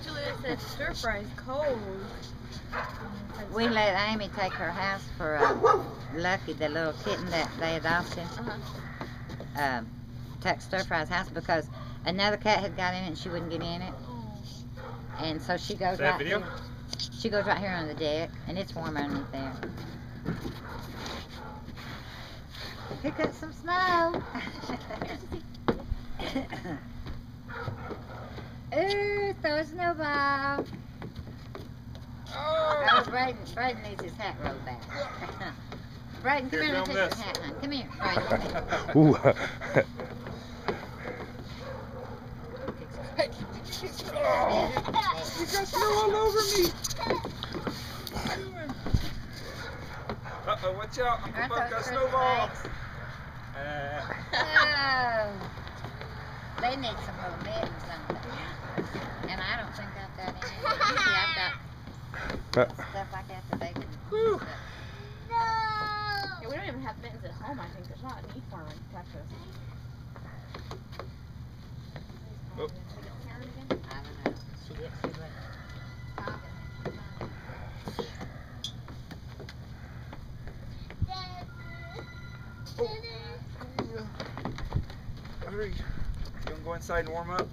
Julia said stir fry's cold. We let Amy take her house for Lucky, the little kitten that they adopted. Took Stir Fry's house because another cat had got in it and she wouldn't get in it. And so she goes right here. She goes right here on the deck, and it's warm underneath there. Pick up some snow. Ooh, throw a snowball. Oh, Braden needs his hat rolled back. Braden, come here and take your hat, hon. Come here, Braden. Ooh. Hey, you got snow all over me. Uh-oh, watch out. Uncle Buck got snowballs. Oh, they need some little mittens on them. And I don't think I've got any. Usually I've got stuff like that that they can use. Yeah, we don't even have mittens at home, I think. There's not a need for them in Texas. Oh. I don't know. She was talking. Hurry. You gonna go inside and warm up?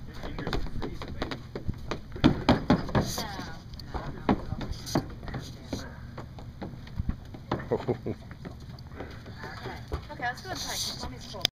Your fingers are freezing, baby. No. Okay, let's go inside. Mommy's cold.